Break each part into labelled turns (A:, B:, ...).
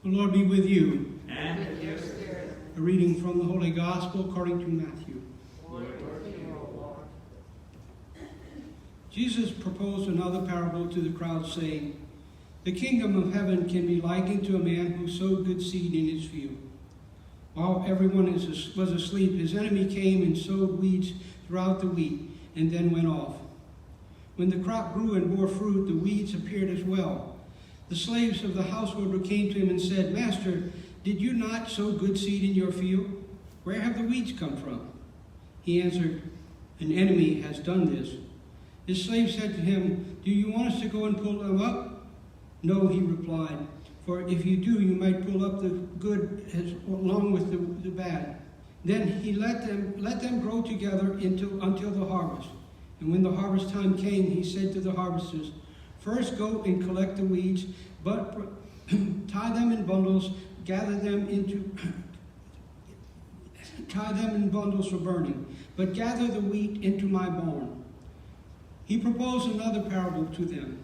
A: The Lord be with you.
B: And with your spirit.
A: A reading from the Holy Gospel according to Matthew.
B: Glory to you, O Lord.
A: Jesus proposed another parable to the crowd, saying, "The kingdom of heaven can be likened to a man who sowed good seed in his field. While everyone was asleep, his enemy came and sowed weeds throughout the wheat, and then went off. When the crop grew and bore fruit, the weeds appeared as well. The slaves of the householder came to him and said, 'Master, did you not sow good seed in your field? Where have the weeds come from?' He answered, 'An enemy has done this.' His slave said to him, 'Do you want us to go and pull them up?' 'No,' he replied, 'for if you do, you might pull up the good along with the bad.' Then he let them grow together until the harvest. And when the harvest time came, he said to the harvesters, 'First go and collect the weeds, but tie them in bundles for burning, but gather the wheat into my barn.' He proposed another parable to them.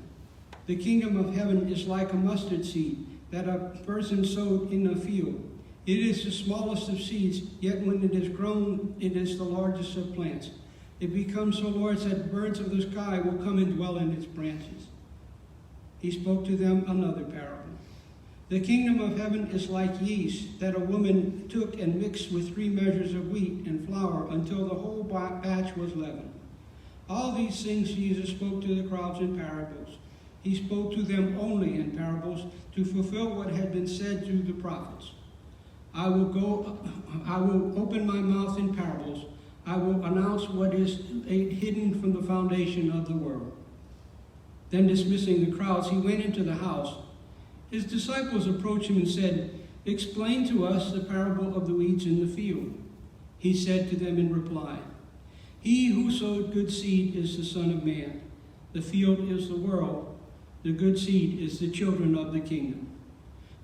A: 'The kingdom of heaven is like a mustard seed that a person sowed in a field. It is the smallest of seeds, yet when it is grown, it is the largest of plants. It becomes so large that birds of the sky will come and dwell in its branches.' He spoke to them another parable. 'The kingdom of heaven is like yeast that a woman took and mixed with 3 measures of wheat and flour until the whole batch was leavened.' All these things Jesus spoke to the crowds in parables. He spoke to them only in parables to fulfill what had been said through the prophets. I will open my mouth in parables. I will announce what is hidden from the foundation of the world." Then dismissing the crowds, he went into the house. His disciples approached him and said, "Explain to us the parable of the weeds in the field." He said to them in reply, "He who sowed good seed is the Son of Man. The field is the world. The good seed is the children of the kingdom.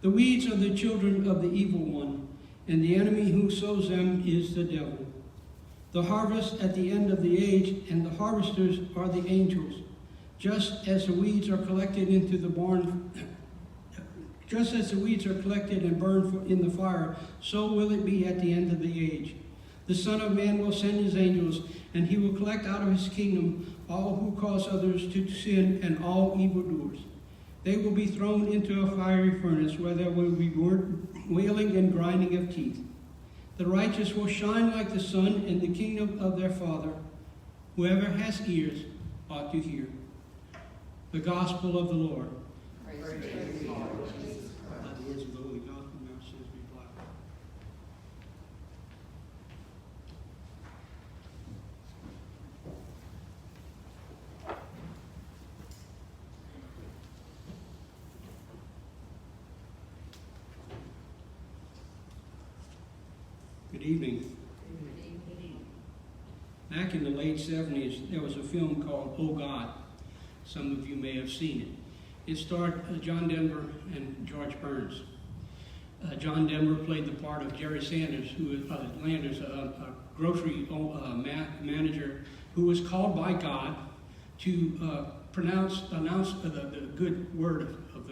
A: The weeds are the children of the evil one, and the enemy who sows them is the devil. The harvest at the end of the age, and the harvesters are the angels. Just as the weeds are collected and burned in the fire, so will it be at the end of the age. The Son of Man will send his angels, and he will collect out of his kingdom all who cause others to sin and all evildoers. They will be thrown into a fiery furnace where there will be wailing and grinding of teeth. The righteous will shine like the sun in the kingdom of their Father. Whoever has ears ought to hear." The Gospel of the Lord.
B: Praise to you, Lord Jesus Christ.
A: Let the words of the Holy Gospel of our sins be blessed. Good evening. Back in the late 70s, there was a film called Oh God. Some of you may have seen it. It starred John Denver and George Burns. John Denver played the part of Jerry Sanders, Landers, a grocery manager who was called by God to announce the good word of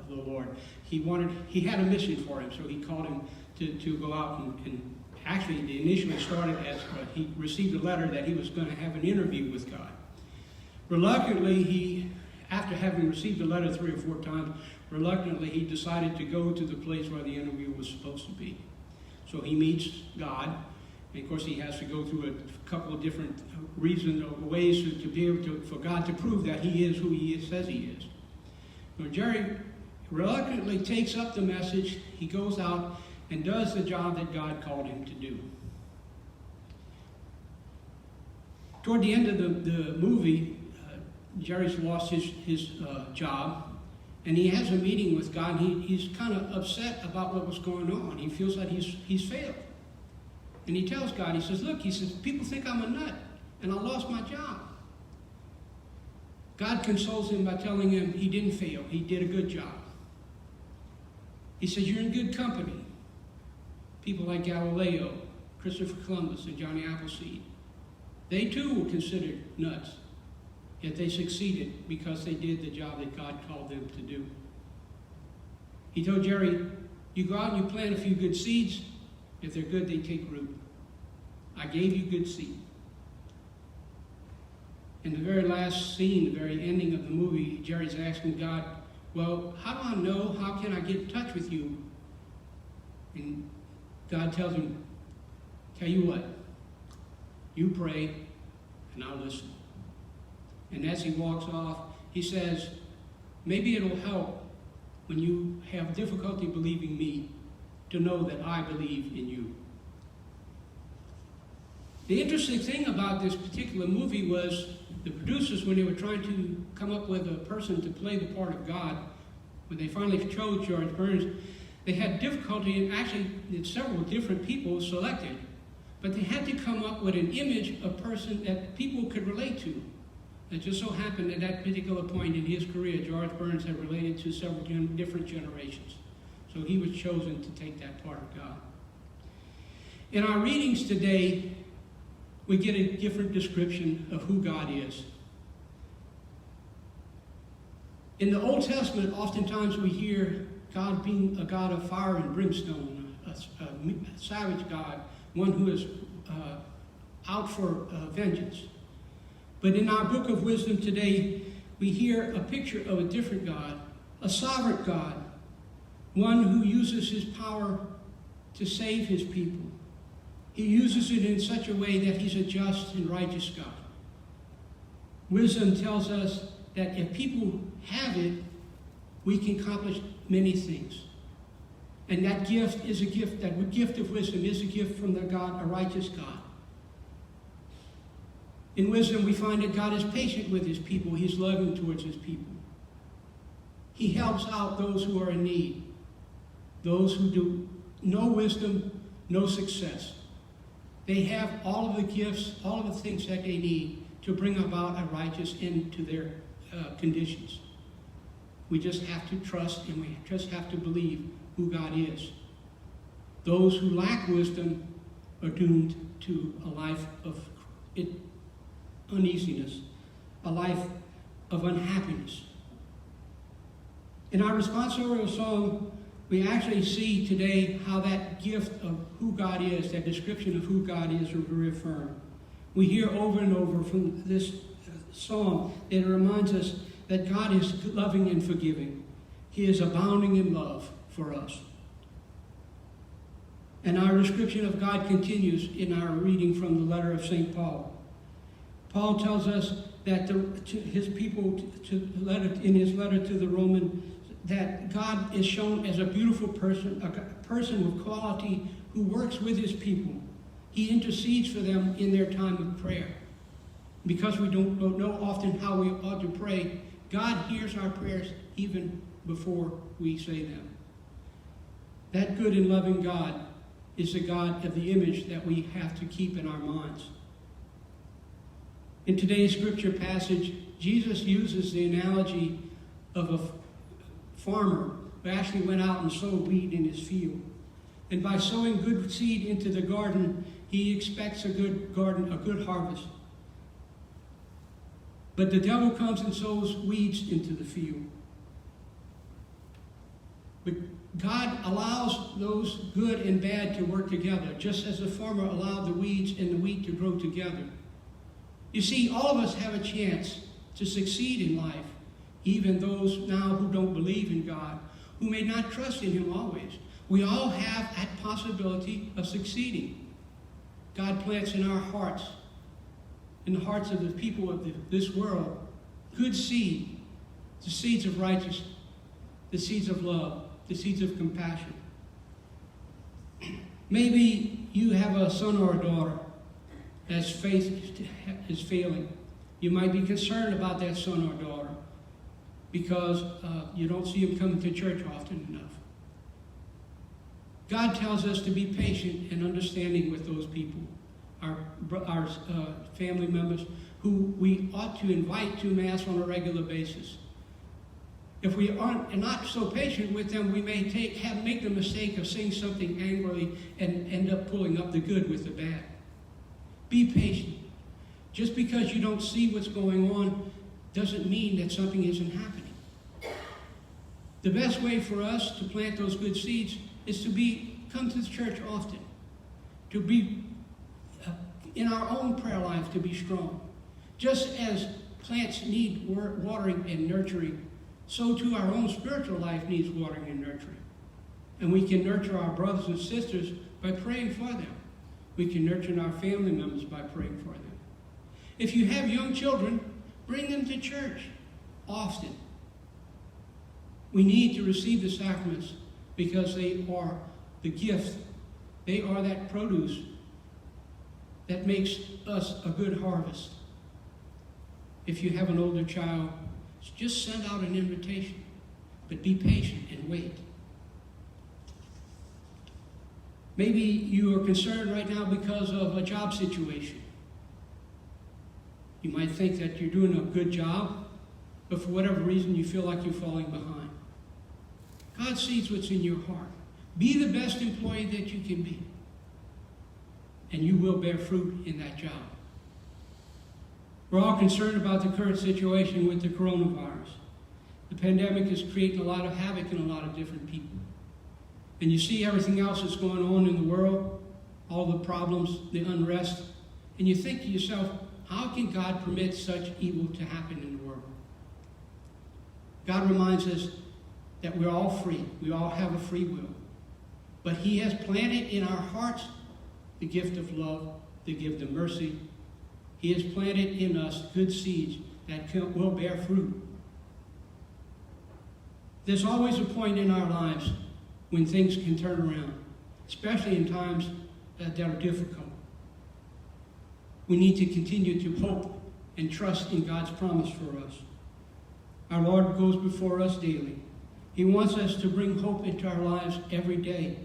A: the Lord. He had a mission for him, so he called him to go out and actually, it initially started as he received a letter that he was going to have an interview with God. Reluctantly, after having received the letter 3 or 4 times, he decided to go to the place where the interview was supposed to be. So he meets God, and of course he has to go through a couple of different reasons or ways to be able to, for God to prove that he is who he says he is. Now, Jerry reluctantly takes up the message. He goes out and does the job that God called him to do. Toward the end of the movie, Jerry's lost his job, and he has a meeting with God. He's kind of upset about what was going on. He feels that he's failed. And he tells God, he says, "Look," he says, "people think I'm a nut, and I lost my job." God consoles him by telling him he didn't fail. He did a good job. He says, "You're in good company. People like Galileo, Christopher Columbus, and Johnny Appleseed. They too were considered nuts, yet they succeeded because they did the job that God called them to do." He told Jerry, You go out and you plant a few good seeds. If they're good, they take root. I gave you good seed. In the very last scene, the very ending of the movie, Jerry's asking God, well, how do I know? How can I get in touch with you? And God tells him, tell you what, you pray and I'll listen. And as he walks off, he says, maybe it'll help when you have difficulty believing me to know that I believe in you. The interesting thing about this particular movie was the producers, when they were trying to come up with a person to play the part of God, when they finally chose George Burns, they had difficulty, and actually several different people selected, but they had to come up with an image of person that people could relate to. It just so happened at that particular point in his career, George Burns had related to several different generations. So he was chosen to take that part of God. In our readings today, we get a different description of who God is. In the Old Testament, oftentimes we hear God being a God of fire and brimstone, a savage God, one who is out for vengeance. But in our book of wisdom today, we hear a picture of a different God, a sovereign God, one who uses his power to save his people. He uses it in such a way that he's a just and righteous God. Wisdom tells us that if people have it, we can accomplish many things. And that gift is a gift, that gift of wisdom is a gift from the God, a righteous God. In wisdom, we find that God is patient with his people. He's loving towards his people. He helps out those who are in need. Those who do no wisdom, no success. They have all of the gifts, all of the things that they need to bring about a righteous end to their conditions. We just have to trust and we just have to believe who God is. Those who lack wisdom are doomed to a life of uneasiness, a life of unhappiness. In our responsorial song, we actually see today how that gift of who God is, that description of who God is, is reaffirmed. We hear over and over from this psalm, it reminds us that God is loving and forgiving. He is abounding in love for us. And our description of God continues in our reading from the letter of St. Paul. Paul tells us that to his people, in his letter to the Roman, that God is shown as a beautiful person, a person with quality who works with his people. He intercedes for them in their time of prayer. Because we don't know often how we ought to pray, God hears our prayers even before we say them. That good and loving God is the God of the image that we have to keep in our minds. In today's scripture passage, Jesus uses the analogy of a farmer who actually went out and sowed wheat in his field. And by sowing good seed into the garden, he expects a good garden, a good harvest. But the devil comes and sows weeds into the field. But God allows those good and bad to work together, just as the farmer allowed the weeds and the wheat to grow together. You see, all of us have a chance to succeed in life, even those now who don't believe in God, who may not trust in him always. We all have that possibility of succeeding. God plants in our hearts, in the hearts of the people of this world, good seed, the seeds of righteousness, the seeds of love, the seeds of compassion. Maybe you have a son or a daughter as faith is failing. You might be concerned about that son or daughter because you don't see him coming to church often enough. God tells us to be patient and understanding with those people, our family members, who we ought to invite to Mass on a regular basis. If we aren't not so patient with them, we may make the mistake of saying something angrily and end up pulling up the good with the bad. Be patient. Just because you don't see what's going on doesn't mean that something isn't happening. The best way for us to plant those good seeds is to come to the church often, to be in our own prayer life, to be strong. Just as plants need watering and nurturing, so too our own spiritual life needs watering and nurturing. And we can nurture our brothers and sisters by praying for them. We can nurture our family members by praying for them. If you have young children, bring them to church often. We need to receive the sacraments because they are the gift. They are that produce that makes us a good harvest. If you have an older child, just send out an invitation, but be patient and wait. Maybe you are concerned right now because of a job situation. You might think that you're doing a good job, but for whatever reason you feel like you're falling behind. God sees what's in your heart. Be the best employee that you can be, and you will bear fruit in that job. We're all concerned about the current situation with the coronavirus. The pandemic is creating a lot of havoc in a lot of different people. And you see everything else that's going on in the world, all the problems, the unrest, and you think to yourself, how can God permit such evil to happen in the world? God reminds us that we're all free. We all have a free will. But He has planted in our hearts the gift of love, the gift of mercy. He has planted in us good seeds that will bear fruit. There's always a point in our lives when things can turn around, especially in times that are difficult. We need to continue to hope and trust in God's promise for us. Our Lord goes before us daily. He wants us to bring hope into our lives every day.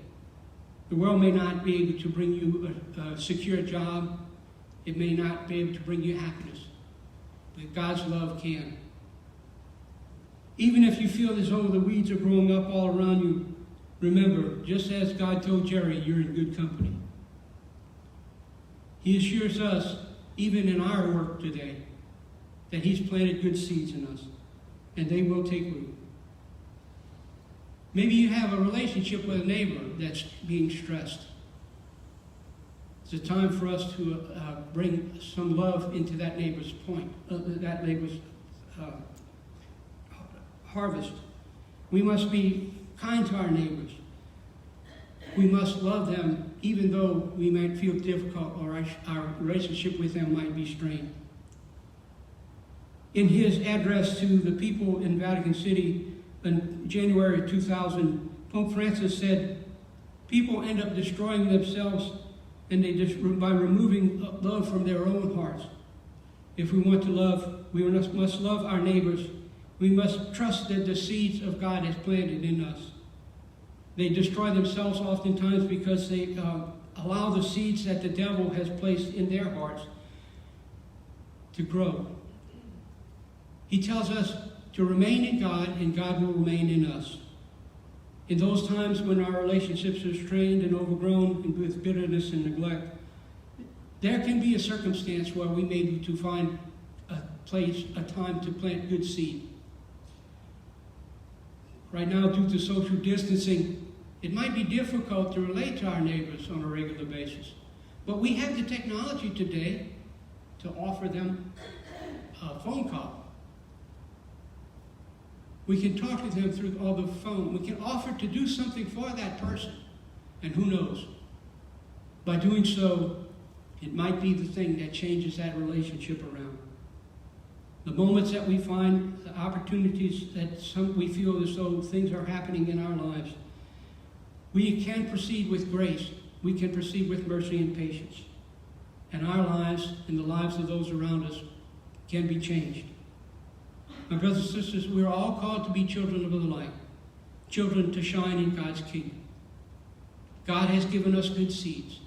A: The world may not be able to bring you a secure job. It may not be able to bring you happiness. But God's love can. Even if you feel as though the weeds are growing up all around you, remember, just as God told Jerry, you're in good company. He assures us, even in our work today, that He's planted good seeds in us, and they will take root. Maybe you have a relationship with a neighbor that's being stressed. It's a time for us to bring some love into that neighbor's harvest. We must be kind to our neighbors. We must love them even though we might feel difficult or our relationship with them might be strained. In his address to the people in Vatican City in January 2000, Pope Francis said, people end up destroying themselves by removing love from their own hearts. If we want to love, we must love our neighbors. We must trust that the seeds of God has planted in us. They destroy themselves oftentimes because they allow the seeds that the devil has placed in their hearts to grow. He tells us to remain in God, and God will remain in us. In those times when our relationships are strained and overgrown and with bitterness and neglect, there can be a circumstance where we may be to find a time to plant good seed. Right now, due to social distancing, it might be difficult to relate to our neighbors on a regular basis. But we have the technology today to offer them a phone call. We can talk to them through all the phone. We can offer to do something for that person. And who knows? By doing so, it might be the thing that changes that relationship around. The moments that we find, the opportunities that we feel as though things are happening in our lives, we can proceed with grace. We can proceed with mercy and patience. And our lives and the lives of those around us can be changed. My brothers and sisters, we're all called to be children of the light, children to shine in God's kingdom. God has given us good seeds.